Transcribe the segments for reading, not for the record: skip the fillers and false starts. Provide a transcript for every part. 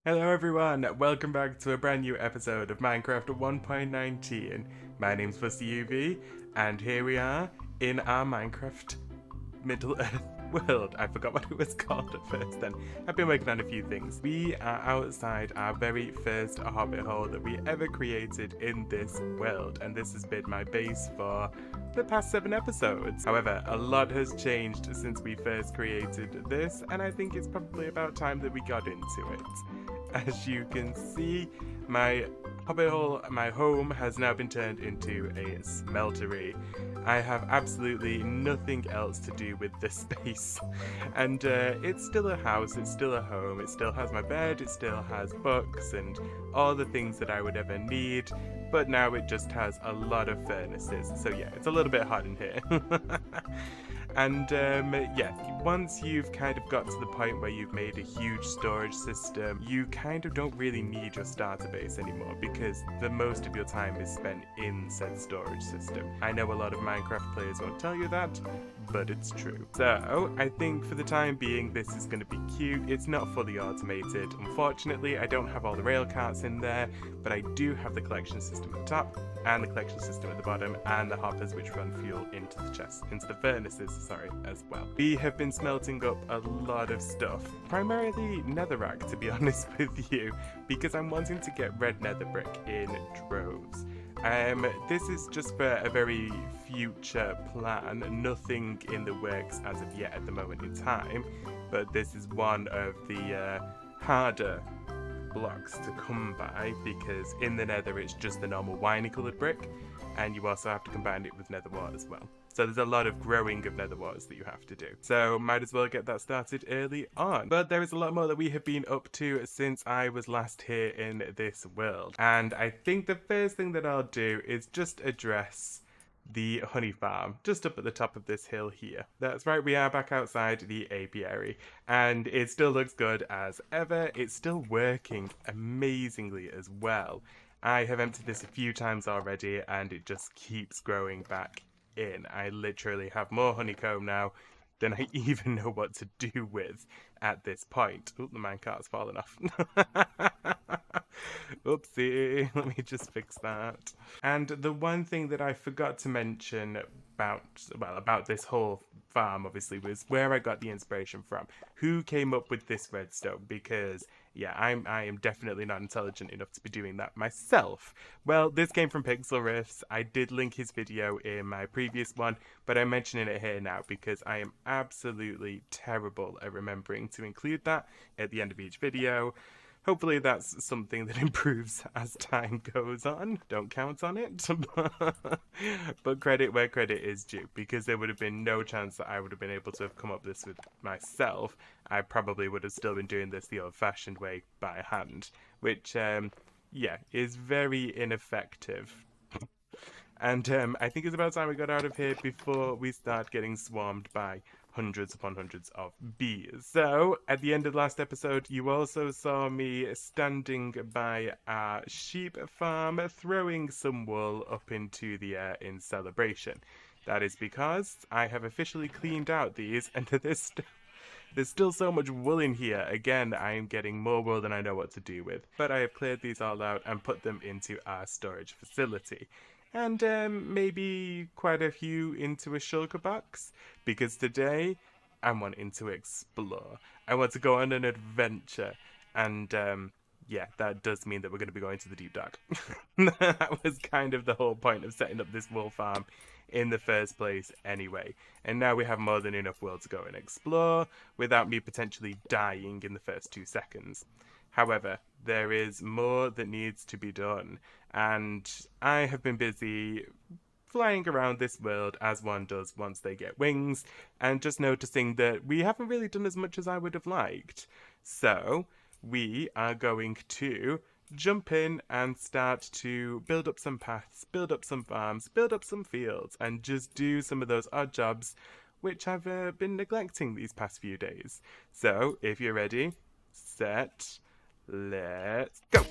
Hello everyone, welcome back to a brand new episode of Minecraft 1.19. My name's FustyUV, and here we are in our Minecraft Middle Earth world. I forgot what it was called at first then. I've been working on a few things. We are outside our very first hobbit hole that we ever created in this world, and this has been my base for the past 7 episodes. However, a lot has changed since we first created this, and I think it's probably about time that we got into it. As you can see, my hobbit hole, my home, has now been turned into a smeltery. I have absolutely nothing else to do with this space. And it's still a house, it's still a home, it still has my bed, it still has books and all the things that I would ever need. But now it just has a lot of furnaces. So yeah, it's a little bit hot in here. And yeah, once you've kind of got to the point where you've made a huge storage system, you kind of don't really need your starter base anymore because the most of your time is spent in said storage system. I know a lot of Minecraft players won't tell you that, but it's true. So I think for the time being this is going to be cute. It's not fully automated. Unfortunately, I don't have all the rail carts in there, but I do have the collection system at the top and the collection system at the bottom, and the hoppers which run fuel into the chests, into the furnaces, as well. We have been smelting up a lot of stuff, primarily netherrack to be honest with you, because I'm wanting to get red nether brick in droves. This is just for a very future plan, nothing in the works as of yet at the moment in time, but this is one of the harder blocks to come by because in the nether it's just the normal winey coloured brick, and you also have to combine it with nether wart as well. So there's a lot of growing of nether warts that you have to do. So might as well get that started early on. But there is a lot more that we have been up to since I was last here in this world. And I think the first thing that I'll do is just address the honey farm, just up at the top of this hill here. That's right, we are back outside the apiary, and it still looks good as ever. It's still working amazingly as well. I have emptied this a few times already, and it just keeps growing back in. I literally have more honeycomb now than I even know what to do with at this point. Oh, the minecart's fallen off. Oopsie, let me just fix that. And the one thing that I forgot to mention about this whole farm, obviously, was where I got the inspiration from. Who came up with this redstone? Because yeah, I am definitely not intelligent enough to be doing that myself. Well, this came from Pixel Riffs. I did link his video in my previous one, but I'm mentioning it here now because I am absolutely terrible at remembering to include that at the end of each video. Hopefully that's something that improves as time goes on. Don't count on it. But credit where credit is due, because there would have been no chance that I would have been able to have come up with this with myself. I probably would have still been doing this the old-fashioned way by hand, which, yeah, is very ineffective. And I think it's about time we got out of here before we start getting swarmed by hundreds upon hundreds of bees. So, at the end of the last episode, you also saw me standing by a sheep farm, throwing some wool up into the air in celebration. That is because I have officially cleaned out these, and there's still so much wool in here. Again, I am getting more wool than I know what to do with. But I have cleared these all out and put them into our storage facility. And maybe quite a few into a shulker box, because today I'm wanting to explore. I want to go on an adventure, and yeah, that does mean that we're going to be going to the deep dark. That was kind of the whole point of setting up this wool farm in the first place anyway. And now we have more than enough wool to go and explore without me potentially dying in the first 2 seconds. However, there is more that needs to be done, and I have been busy flying around this world as one does once they get wings, and just noticing that we haven't really done as much as I would have liked. So, we are going to jump in and start to build up some paths, build up some farms, build up some fields, and just do some of those odd jobs which I've been neglecting these past few days. So, if you're ready, set, let's go!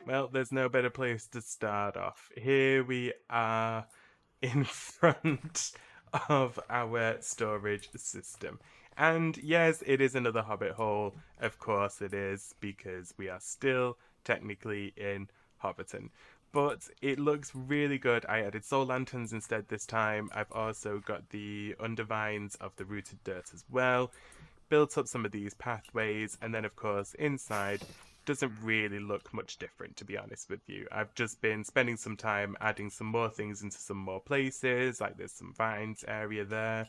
Well, there's no better place to start off. Here we are in front of our storage system. And yes, it is another Hobbit hole. Of course it is, because we are still technically in Hobbiton. But it looks really good. I added soul lanterns instead this time. I've also got the undervines of the rooted dirt as well. Built up some of these pathways, and then of course inside doesn't really look much different, to be honest with you. I've just been spending some time adding some more things into some more places, like there's some vines area there.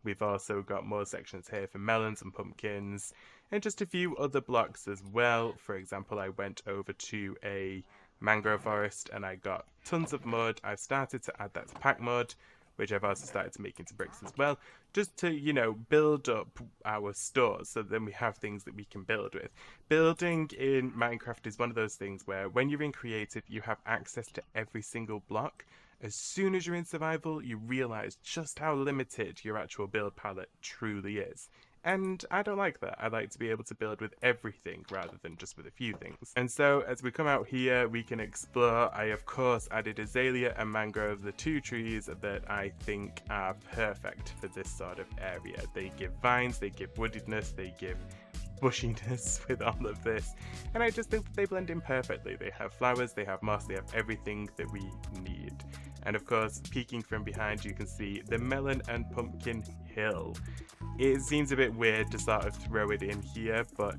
We've also got more sections here for melons and pumpkins, and just a few other blocks as well. For example, I went over to a mangrove forest and I got tons of mud. I've started to add that to pack mud, which I've also started to make into bricks as well, just to, build up our stores so then we have things that we can build with. Building in Minecraft is one of those things where when you're in creative, you have access to every single block. As soon as you're in survival, you realize just how limited your actual build palette truly is. And I don't like that. I like to be able to build with everything rather than just with a few things. And so as we come out here, we can explore. I of course added azalea and mangrove, the two trees that I think are perfect for this sort of area. They give vines, they give woodedness, they give bushiness with all of this, and I just think that they blend in perfectly. They have flowers, they have moss, they have everything that we need. And of course, peeking from behind, you can see the melon and pumpkin hill. It seems a bit weird to sort of throw it in here, but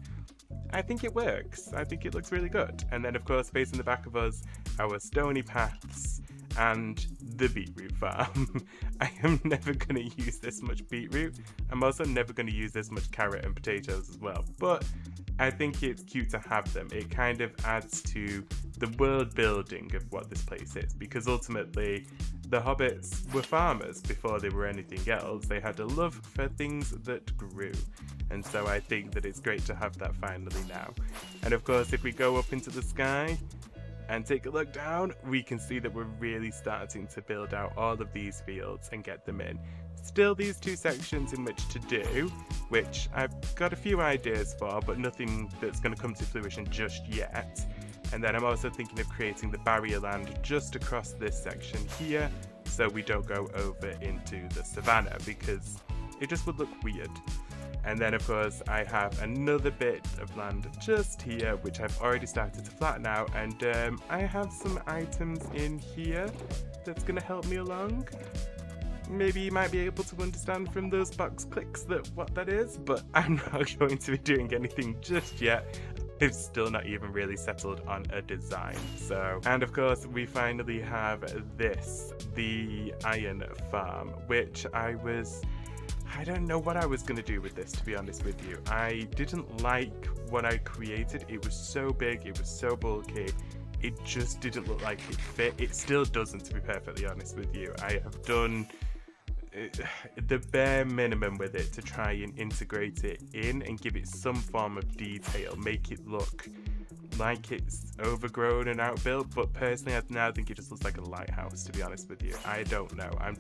I think it works. I think it looks really good. And then of course, facing the back of us, our stony paths and the beetroot farm. I am never going to use this much beetroot. I'm also never going to use this much carrot and potatoes as well. But I think it's cute to have them. It kind of adds to the world building of what this place is, because ultimately the hobbits were farmers before they were anything else. They had a love for things that grew. And so I think that it's great to have that finally now. And of course, if we go up into the sky and take a look down, we can see that we're really starting to build out all of these fields and get them in. Still these two sections in which to do, which I've got a few ideas for, but nothing that's going to come to fruition just yet. And then I'm also thinking of creating the barrier land just across this section here, so we don't go over into the savannah, because it just would look weird. And then of course I have another bit of land just here, which I've already started to flatten out, and I have some items in here that's going to help me along. Maybe you might be able to understand from those box clicks what that is, but I'm not going to be doing anything just yet. I've still not even really settled on a design. So, and of course we finally have this, the iron farm, which I don't know what I was going to do with this, to be honest with you. I didn't like what I created. It was so big, it was so bulky, it just didn't look like it fit. It still doesn't, to be perfectly honest with you. I have done the bare minimum with it to try and integrate it in and give it some form of detail, make it look like it's overgrown and outbuilt, but personally I now think it just looks like a lighthouse, to be honest with you. I don't know, I'm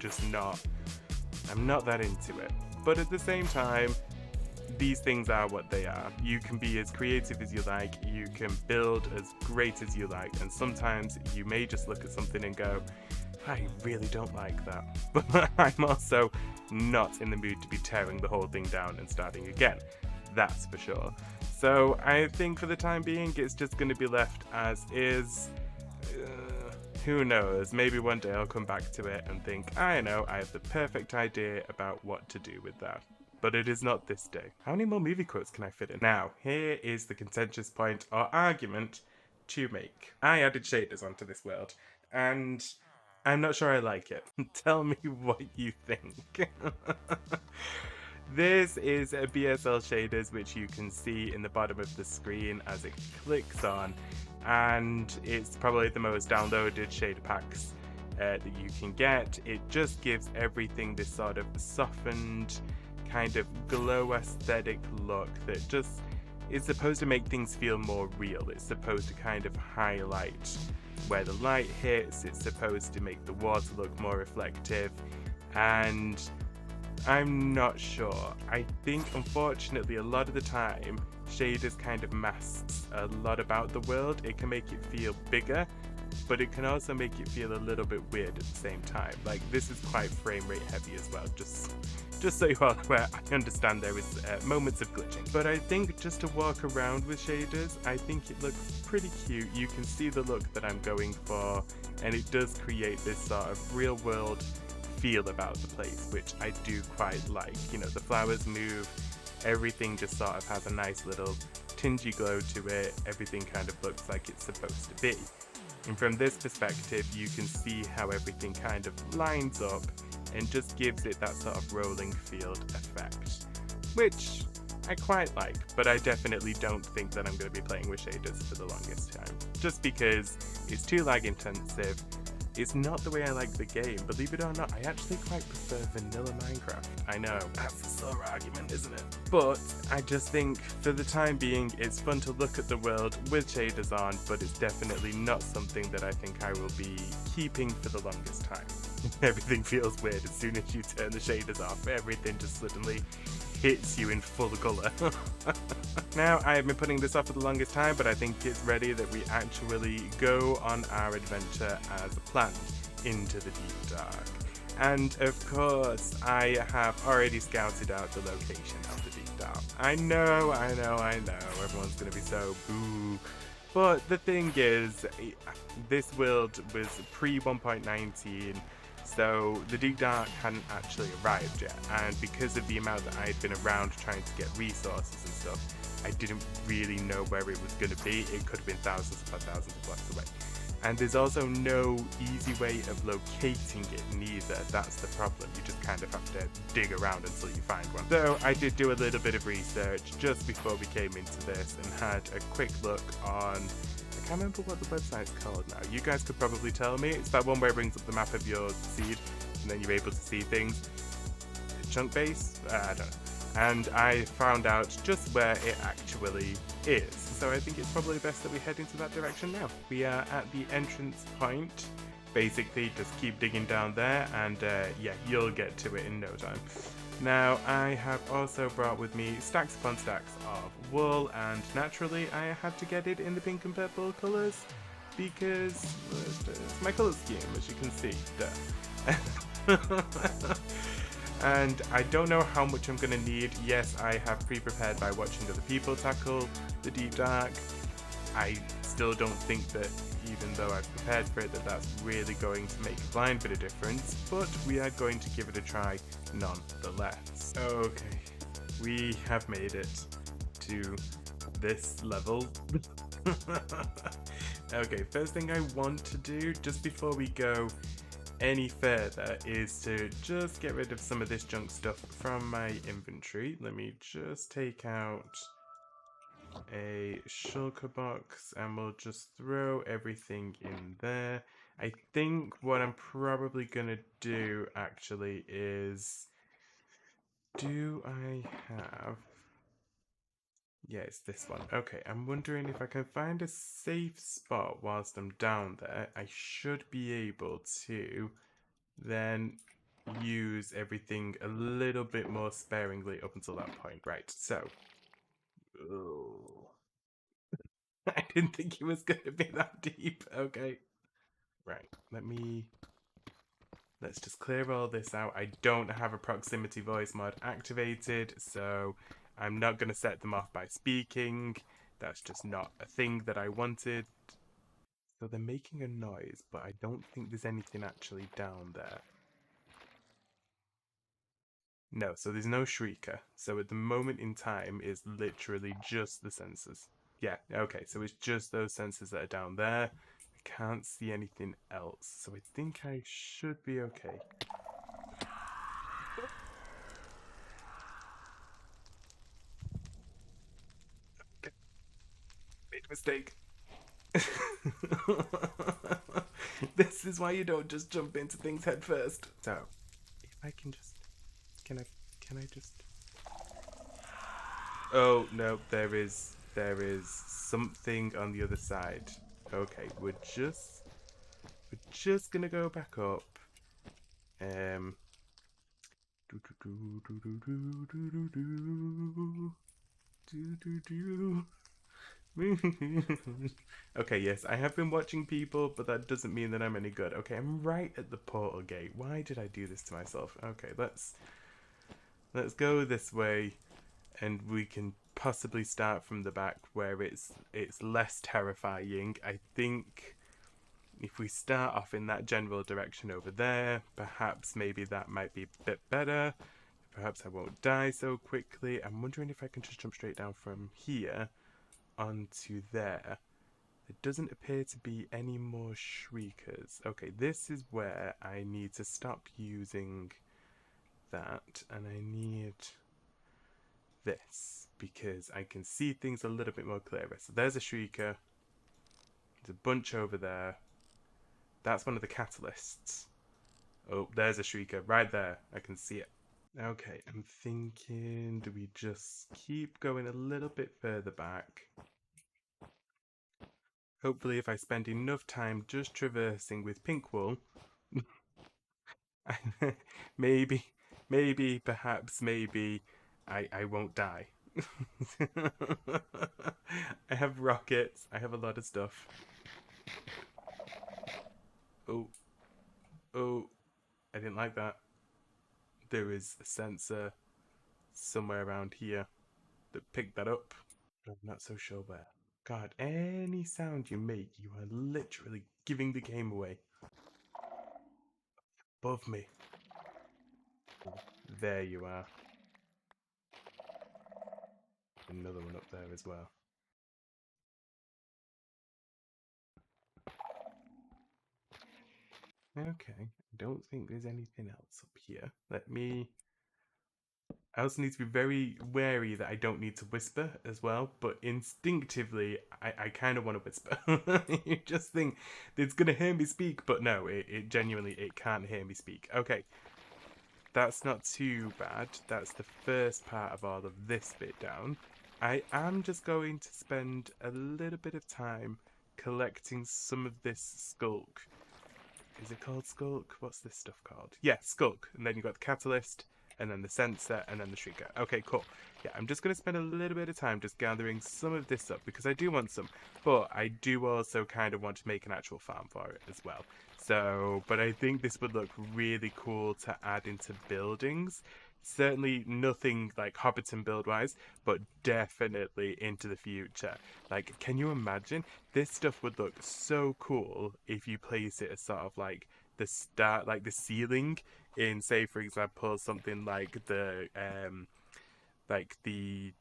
not that into it. But at the same time, these things are what they are. You can be as creative as you like, you can build as great as you like, and sometimes you may just look at something and go, I really don't like that. But I'm also not in the mood to be tearing the whole thing down and starting again. That's for sure. So I think for the time being, it's just going to be left as is. Who knows? Maybe one day I'll come back to it and think, I know, I have the perfect idea about what to do with that. But it is not this day. How many more movie quotes can I fit in? Now, here is the contentious point or argument to make. I added shaders onto this world, and I'm not sure I like it. Tell me what you think. This is a BSL shaders, which you can see in the bottom of the screen as it clicks on, and it's probably the most downloaded shader packs that you can get. It just gives everything this sort of softened, kind of glow aesthetic look that just is supposed to make things feel more real. It's supposed to kind of highlight where the light hits, it's supposed to make the water look more reflective, and I'm not sure. I think unfortunately a lot of the time shaders kind of masks a lot about the world. It can make it feel bigger, but it can also make it feel a little bit weird at the same time. Like, this is quite frame rate heavy as well, just so you are aware. I understand there is moments of glitching, but I think just to walk around with shaders, I think it looks pretty cute. You can see the look that I'm going for, and it does create this sort of real world feel about the place, which I do quite like. You know, the flowers move, everything just sort of has a nice little tingy glow to it, everything kind of looks like it's supposed to be. And from this perspective, you can see how everything kind of lines up and just gives it that sort of rolling field effect, which I quite like, but I definitely don't think that I'm going to be playing with shaders for the longest time, just because it's too lag intensive. It's not the way I like the game. Believe it or not, I actually quite prefer vanilla Minecraft. I know, that's a sore argument, isn't it? But I just think for the time being, it's fun to look at the world with shaders on, but it's definitely not something that I think I will be keeping for the longest time. Everything feels weird as soon as you turn the shaders off. Everything just suddenly hits you in full colour. Now, I have been putting this off for the longest time, but I think it's ready that we actually go on our adventure as planned into the deep dark. And of course, I have already scouted out the location of the deep dark. I know, everyone's gonna be so boo. But the thing is, this world was pre 1.19, so the Deep Dark hadn't actually arrived yet, and because of the amount that I had been around trying to get resources and stuff, I didn't really know where it was going to be. It could have been thousands upon thousands of blocks away. And there's also no easy way of locating it neither. That's the problem. You just kind of have to dig around until you find one. So I did do a little bit of research just before we came into this and had a quick look on, I can't remember what the website's called now. You guys could probably tell me. It's that one where it brings up the map of your seed and then you're able to see things. Chunk base? I don't know. And I found out just where it actually is. So I think it's probably best that we head into that direction now. We are at the entrance point. Basically, just keep digging down there and yeah, you'll get to it in no time. Now, I have also brought with me stacks upon stacks of wool, and naturally I had to get it in the pink and purple colours because it's my colour scheme, as you can see. Duh. And I don't know how much I'm going to need. Yes, I have pre-prepared by watching other people tackle the deep dark. I still don't think that, even though I've prepared for it, that that's really going to make a blind bit of difference, but we are going to give it a try nonetheless. Okay, we have made it to this level. Okay, first thing I want to do, just before we go any further, is to just get rid of some of this junk stuff from my inventory. Let me just take out a shulker box and we'll just throw everything in there. I think what I'm probably gonna do actually is, do I have, yeah, it's this one. Okay, I'm wondering if I can find a safe spot whilst I'm down there. I should be able to then use everything a little bit more sparingly up until that point. Right, so. Oh. I didn't think it was going to be that deep. Okay. Right, let's just clear all this out. I don't have a proximity voice mod activated, so I'm not going to set them off by speaking. That's just not a thing that I wanted. So they're making a noise, but I don't think there's anything actually down there. No, so there's no shrieker. So at the moment in time, it's literally just the sensors. Yeah, okay, so it's just those sensors that are down there. I can't see anything else, so I think I should be okay. Okay. Made a mistake. This is why you don't just jump into things head first. So, if I can just, can I just? Oh no, there is something on the other side. Okay, we're just gonna go back up. Do, do, do. Okay, yes, I have been watching people, but that doesn't mean that I'm any good. Okay, I'm right at the portal gate. Why did I do this to myself? Okay, let's go this way, and we can possibly start from the back where it's less terrifying. I think if we start off in that general direction over there, perhaps maybe that might be a bit better. Perhaps I won't die so quickly. I'm wondering if I can just jump straight down from here onto there. There doesn't appear to be any more shriekers. Okay, this is where I need to stop using that, and I need this because I can see things a little bit more clearer. So there's a shrieker. There's a bunch over there. That's one of the catalysts. Oh, there's a shrieker right there. I can see it. Okay, I'm thinking, do we just keep going a little bit further back? Hopefully, if I spend enough time just traversing with pink wool, maybe, perhaps, maybe, I won't die. I have rockets. I have a lot of stuff. Oh, oh, I didn't like that. There is a sensor somewhere around here that picked that up. I'm not so sure where. God, any sound you make, you are literally giving the game away. Above me. There you are. Another one up there as well. Okay, I don't think there's anything else up here. I also need to be very wary that I don't need to whisper as well, but instinctively, I kind of want to whisper. You just think it's going to hear me speak, but no, it genuinely, it can't hear me speak. Okay, that's not too bad. That's the first part of all of this bit down. I am just going to spend a little bit of time collecting some of this skulk. Is it called skulk? What's this stuff called? Yeah, skulk. And then you've got the catalyst, and then the sensor, and then the shrieker. Okay, cool. Yeah, I'm just going to spend a little bit of time just gathering some of this up because I do want some, but I do also kind of want to make an actual farm for it as well. So, but I think this would look really cool to add into buildings. Certainly nothing like Hobbiton build wise, but definitely into the future. Like, can you imagine? This stuff would look so cool if you place it as sort of like the ceiling in, say, for example, something like the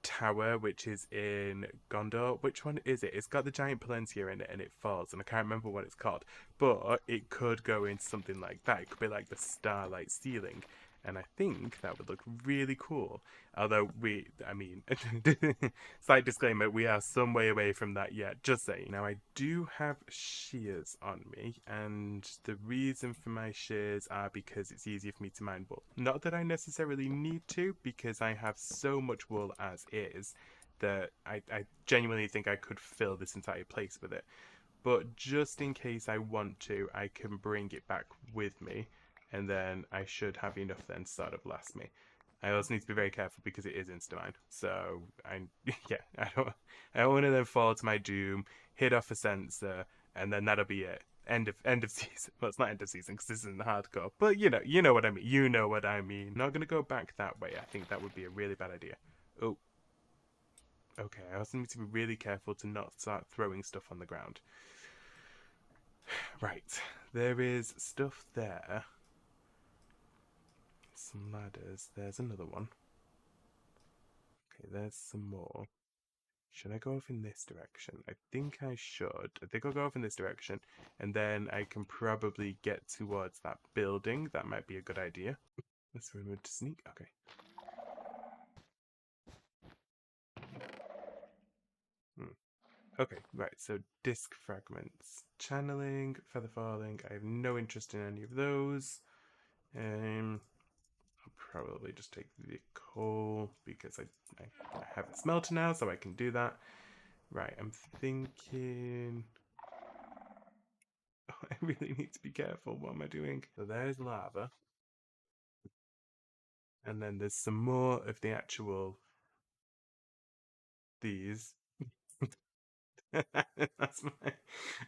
tower, which is in Gondor. Which one is it? It's got the giant Palantir in it and it falls, and I can't remember what it's called. But it could go into something like that. It could be like the starlight ceiling. And I think that would look really cool. Although I mean, slight disclaimer, we are some way away from that yet, just saying. Now, I do have shears on me, and the reason for my shears are because it's easier for me to mine wool. Not that I necessarily need to, because I have so much wool as is that I genuinely think I could fill this entire place with it. But just in case I want to, I can bring it back with me, and then I should have enough then to sort of last me. I also need to be very careful because it is Instamine. So yeah, I don't want to then fall to my doom, hit off a sensor, and then that'll be it. End of season. Well, it's not end of season because this isn't hardcore, but you know what I mean. You know what I mean. I'm not gonna go back that way. I think that would be a really bad idea. Oh, okay. I also need to be really careful to not start throwing stuff on the ground. Right, there is stuff there. Some ladders. There's another one. Okay, there's some more. Should I go off in this direction? I think I should. I think I'll go off in this direction, and then I can probably get towards that building. That might be a good idea. Let's remove to sneak. Okay. Hmm. Okay, right, so disc fragments. Channeling, feather falling. I have no interest in any of those. I'll probably just take the coal because I have a smelter now, so I can do that. Right, I'm thinking. Oh, I really need to be careful. What am I doing? So there's lava. And then there's some more of the actual these. That's my.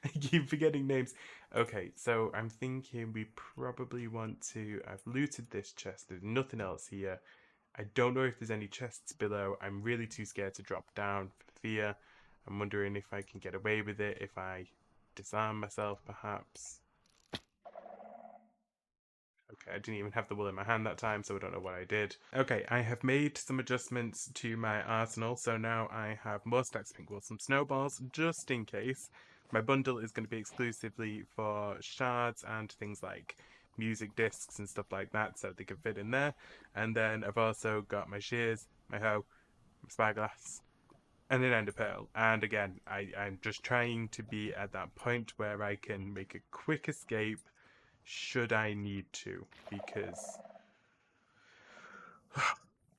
I keep forgetting names. Okay, so I'm thinking we probably want to. I've looted this chest. There's nothing else here. I don't know if there's any chests below. I'm really too scared to drop down for fear. I'm wondering if I can get away with it if I disarm myself, perhaps. Okay, I didn't even have the wool in my hand that time, so I don't know what I did. Okay, I have made some adjustments to my arsenal, so now I have more stacks of pink wool, some snowballs, just in case. My bundle is going to be exclusively for shards and things like music discs and stuff like that, so they can fit in there. And then I've also got my shears, my hoe, my spyglass, and an ender pearl. And again, I'm just trying to be at that point where I can make a quick escape should I need to, because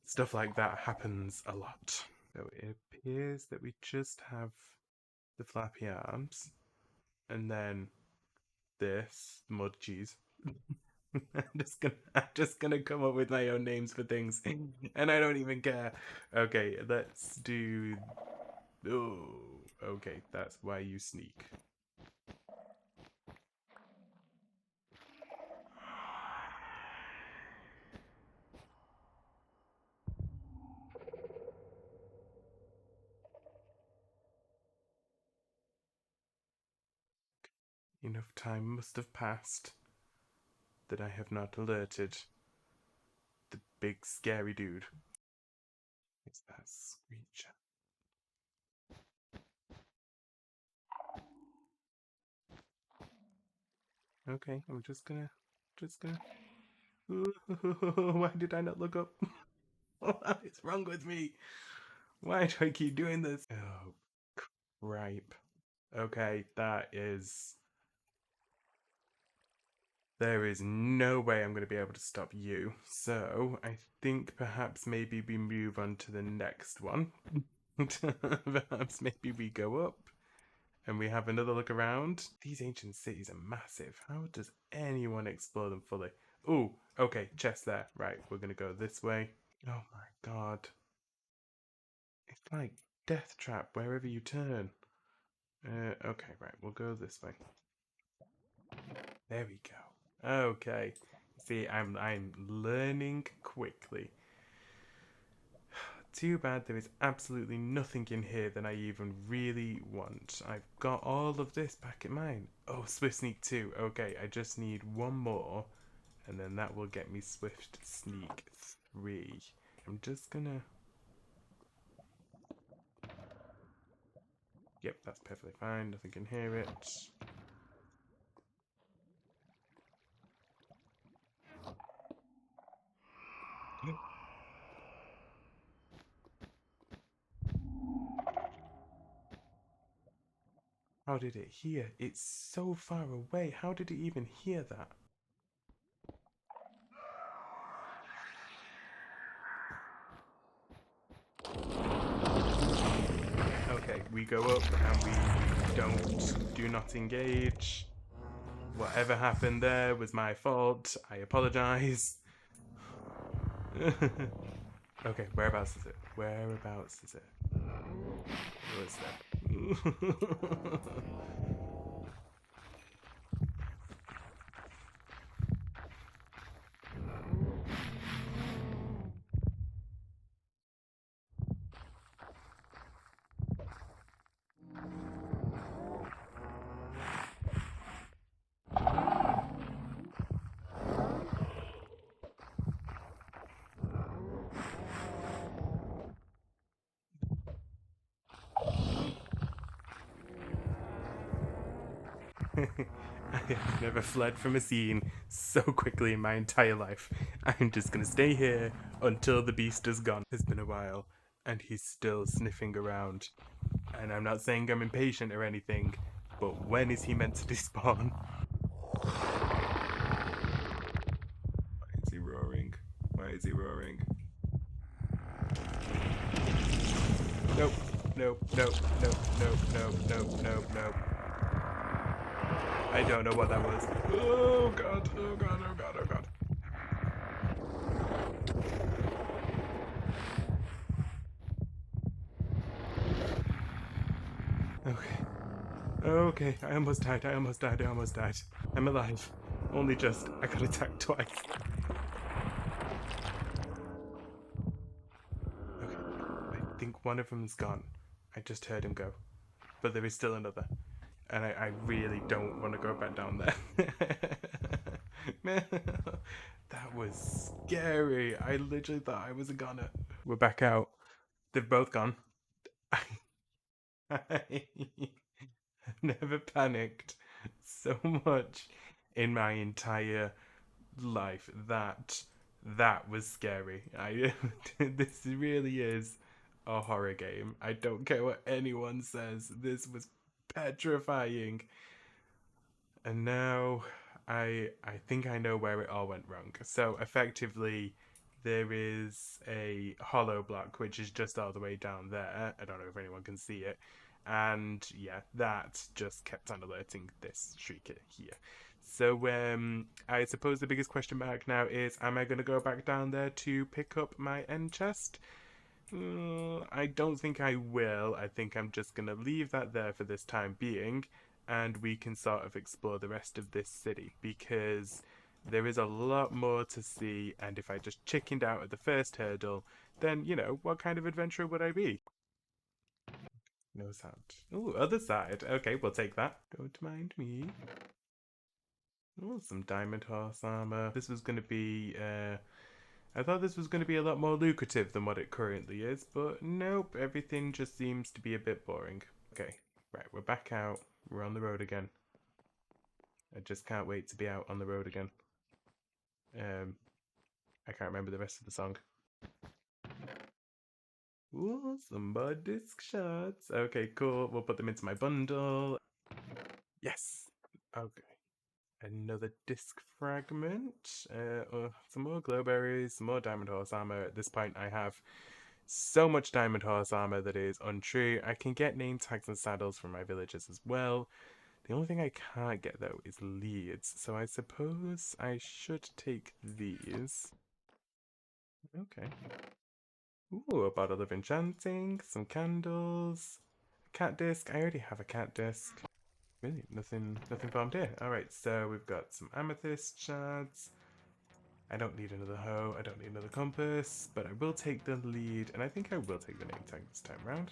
stuff like that happens a lot. So it appears that we just have the flappy arms, and then this mud cheese. I'm just gonna come up with my own names for things, and I don't even care. Okay, let's do. Oh, okay, that's why you sneak. Enough time must have passed that I have not alerted the big scary dude. It's that screecher. Okay, I'm just gonna. Why did I not look up? What is wrong with me? Why do I keep doing this? Oh, cripe. Okay, that is. There is no way I'm going to be able to stop you. So, I think perhaps maybe we move on to the next one. Perhaps maybe we go up and we have another look around. These ancient cities are massive. How does anyone explore them fully? Ooh, okay, chest there. Right, we're going to go this way. Oh my god. It's like death trap wherever you turn. Okay, right, we'll go this way. There we go. Okay. See, I'm learning quickly. Too bad there is absolutely nothing in here that I even really want. I've got all of this back in mine. Oh, Swift-Sneek 2. Okay, I just need one more, and then that will get me Swift-Sneek 3. I'm just gonna... Yep, that's perfectly fine. Nothing can hear it. How did it hear? It's so far away. How did it even hear that? Okay, we go up and we do not engage. Whatever happened there was my fault. I apologize. Okay, whereabouts is it? Whereabouts is it? What's that? I have never fled from a scene so quickly in my entire life. I'm just gonna stay here until the beast is gone. It's been a while, and he's still sniffing around. And I'm not saying I'm impatient or anything, but when is he meant to despawn? Why is he roaring? Why is he roaring? Nope, nope, nope, nope, nope, nope, nope, nope, nope. I don't know what that was. Oh god, oh god, oh god, oh god. Okay. Okay, I almost died. I'm alive. Only just. I got attacked twice. Okay, I think one of them's gone. I just heard him go. But there is still another. And I really don't want to go back down there. That was scary. I literally thought I was a goner. We're back out. They've both gone. I never panicked so much in my entire life. That was scary. I this really is a horror game. I don't care what anyone says. This was petrifying. And now I think I know where it all went wrong. So effectively there is a hollow block which is just all the way down there. I don't know if anyone can see it. And yeah, that just kept on alerting this shrieker here. So I suppose the biggest question mark now is, am I going to go back down there to pick up my end chest? I don't think I will. I think I'm just going to leave that there for this time being, and we can sort of explore the rest of this city, because there is a lot more to see, and if I just chickened out at the first hurdle, then, you know, what kind of adventurer would I be? No sound. Ooh, other side. Okay, we'll take that. Don't mind me. Oh, some diamond horse armor. This was going to be, I thought this was going to be a lot more lucrative than what it currently is, but nope, everything just seems to be a bit boring. Okay, right, we're back out. We're on the road again. I just can't wait to be out on the road again. I can't remember the rest of the song. Ooh, some more disc shots. Okay, cool. We'll put them into my bundle. Yes. Okay. Another disc fragment. Some more glowberries, some more diamond horse armor. At this point, I have so much diamond horse armor that is untrue. I can get name tags and saddles from my villagers as well. The only thing I can't get though is leads, so I suppose I should take these. Okay. Ooh, a bottle of enchanting, some candles, a cat disc. I already have a cat disc. Really, nothing farmed here. Alright, so we've got some amethyst shards. I don't need another hoe, I don't need another compass, but I will take the lead, and I think I will take the name tag this time around.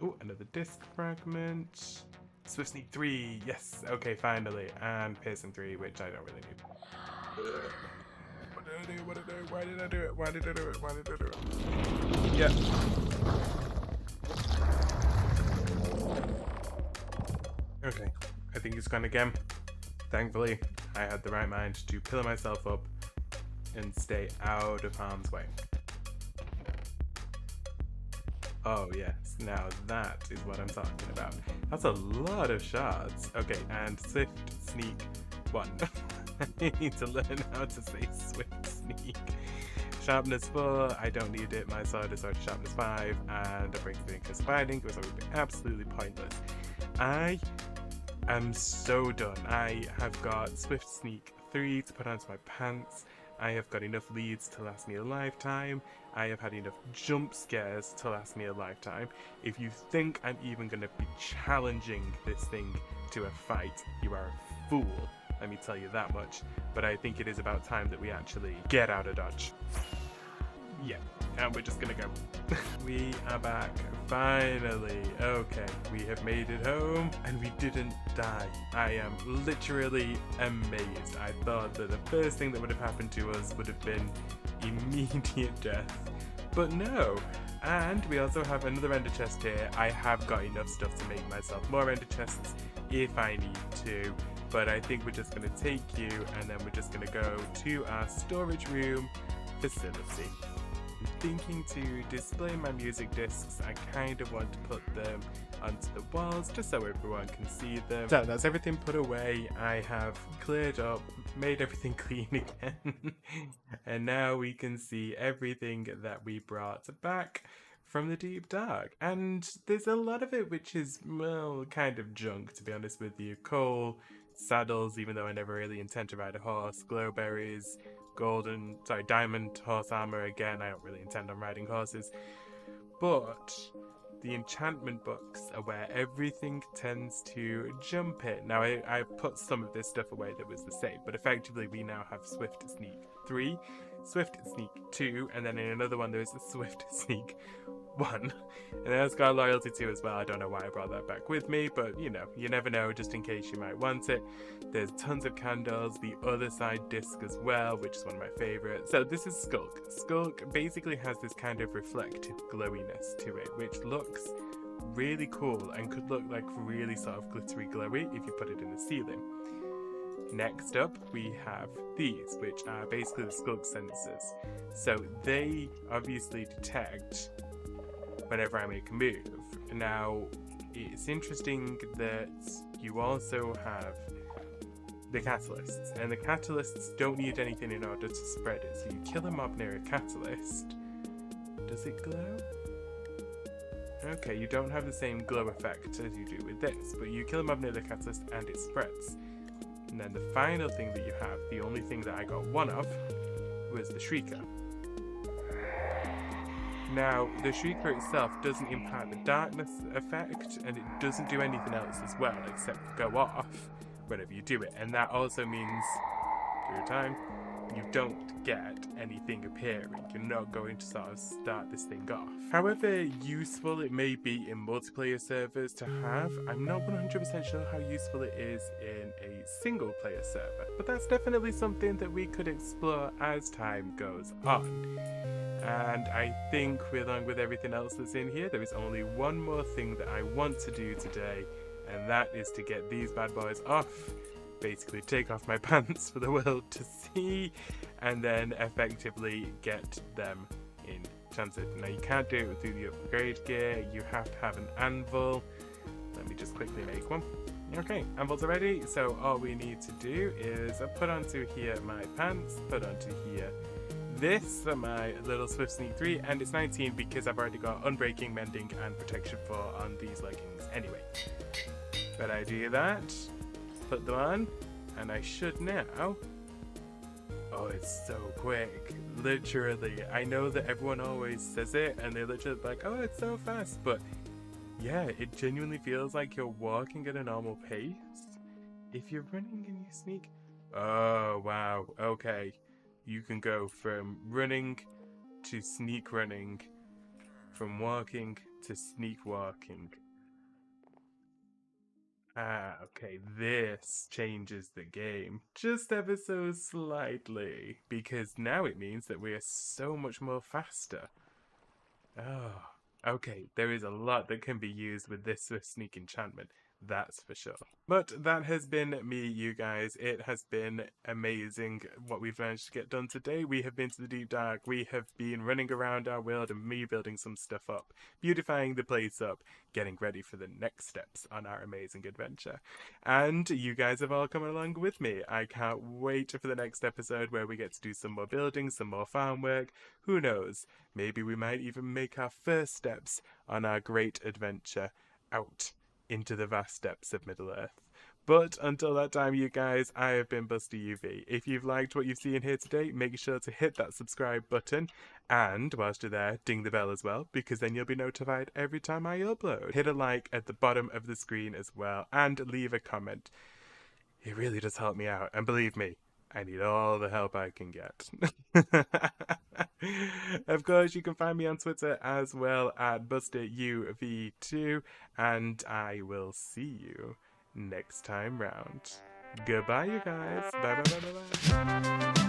Oh, another disc fragment. Swift-Sneek 3, yes, okay, finally. And piercing 3, which I don't really need. What did I do? What did I do? Why did I do it? Why did I do it? Why did I do it? Yeah. Okay, I think it's gone again. Thankfully, I had the right mind to pillar myself up and stay out of harm's way. Oh yes, now that is what I'm talking about. That's a lot of shards. Okay, and Swift-Sneek 1. I need to learn how to say Swift-Sneek. Sharpness 4, I don't need it. My sword is already sharpness 5, and a breakthrough because fighting was absolutely pointless. I am so done. I have got Swift-Sneek 3 to put onto my pants. I have got enough leads to last me a lifetime. I have had enough jump scares to last me a lifetime. If you think I'm even going to be challenging this thing to a fight, you are a fool. Let me tell you that much. But I think it is about time that we actually get out of Dodge. Yeah, and we're just gonna go. We are back, finally. Okay, we have made it home, and we didn't die. I am literally amazed. I thought that the first thing that would have happened to us would have been immediate death. But no. And we also have another ender chest here. I have got enough stuff to make myself more ender chests if I need to. But I think we're just going to take you, and then we're just going to go to our storage room facility. I'm thinking to display my music discs. I kind of want to put them onto the walls just so everyone can see them. So that's everything put away. I have cleared up, made everything clean again. And now we can see everything that we brought back from the deep dark. And there's a lot of it which is, well, kind of junk, to be honest with you. Coal, saddles, even though I never really intend to ride a horse, glowberries, diamond horse armor again. I don't really intend on riding horses. But the enchantment books are where everything tends to jump in. Now, I put some of this stuff away that was the same, but effectively we now have Swift-Sneek 3, Swift-Sneek 2, and then in another one there's a Swift-Sneek 1. And that's got loyalty 2 as well. I don't know why I brought that back with me, but you know, you never know, just in case you might want it. There's tons of candles, the other side disc as well, which is one of my favorites. So this is Skulk. Skulk basically has this kind of reflective glowiness to it, which looks really cool and could look like really sort of glittery glowy if you put it in the ceiling. Next up, we have these, which are basically the Skulk sensors. So they obviously detect whenever I make a move. Now, it's interesting that you also have the catalysts, and the catalysts don't need anything in order to spread it. So you kill a mob near a catalyst. Does it glow? Okay, you don't have the same glow effect as you do with this, but you kill a mob near the catalyst and it spreads. And then the final thing that you have, the only thing that I got one of, was the Shrieker. Now, the Shrieker itself doesn't impact the darkness effect, and it doesn't do anything else as well, except go off whenever you do it. And that also means, through time, you don't get anything appearing. You're not going to sort of start this thing off. However useful it may be in multiplayer servers to have, I'm not 100% sure how useful it is in a single player server. But that's definitely something that we could explore as time goes on. And I think, along with everything else that's in here, there is only one more thing that I want to do today, and that is to get these bad boys off. Basically take off my pants for the world to see, and then effectively get them enchanted. Now you can't do it through the upgrade gear, you have to have an anvil. Let me just quickly make one. Okay, anvils are ready, so all we need to do is put onto here my pants, put onto here this, my little Swift-Sneek 3, and it's 19 because I've already got Unbreaking, Mending, and Protection 4 on these leggings anyway. But I do that, put them on, and I should now... Oh, it's so quick. Literally. I know that everyone always says it, and they're literally like, oh, it's so fast, but yeah, it genuinely feels like you're walking at a normal pace. If you're running and you sneak... Oh, wow, okay. You can go from running to sneak running, from walking to sneak walking. Ah, okay, this changes the game just ever so slightly, because now it means that we are so much more faster. Oh, okay, there is a lot that can be used with this Swift-Sneek enchantment. That's for sure. But that has been me, you guys. It has been amazing what we've managed to get done today. We have been to the Deep Dark. We have been running around our world and me building some stuff up, beautifying the place up, getting ready for the next steps on our amazing adventure. And you guys have all come along with me. I can't wait for the next episode where we get to do some more building, some more farm work. Who knows? Maybe we might even make our first steps on our great adventure out into the vast depths of Middle-earth. But until that time, you guys, I have been Buster UV. If you've liked what you've seen here today, make sure to hit that subscribe button, and whilst you're there, ding the bell as well, because then you'll be notified every time I upload. Hit a like at the bottom of the screen as well, and leave a comment. It really does help me out, and believe me, I need all the help I can get. Of course, you can find me on Twitter as well at BusterUV2, and I will see you next time round. Goodbye, you guys. Bye bye bye bye bye.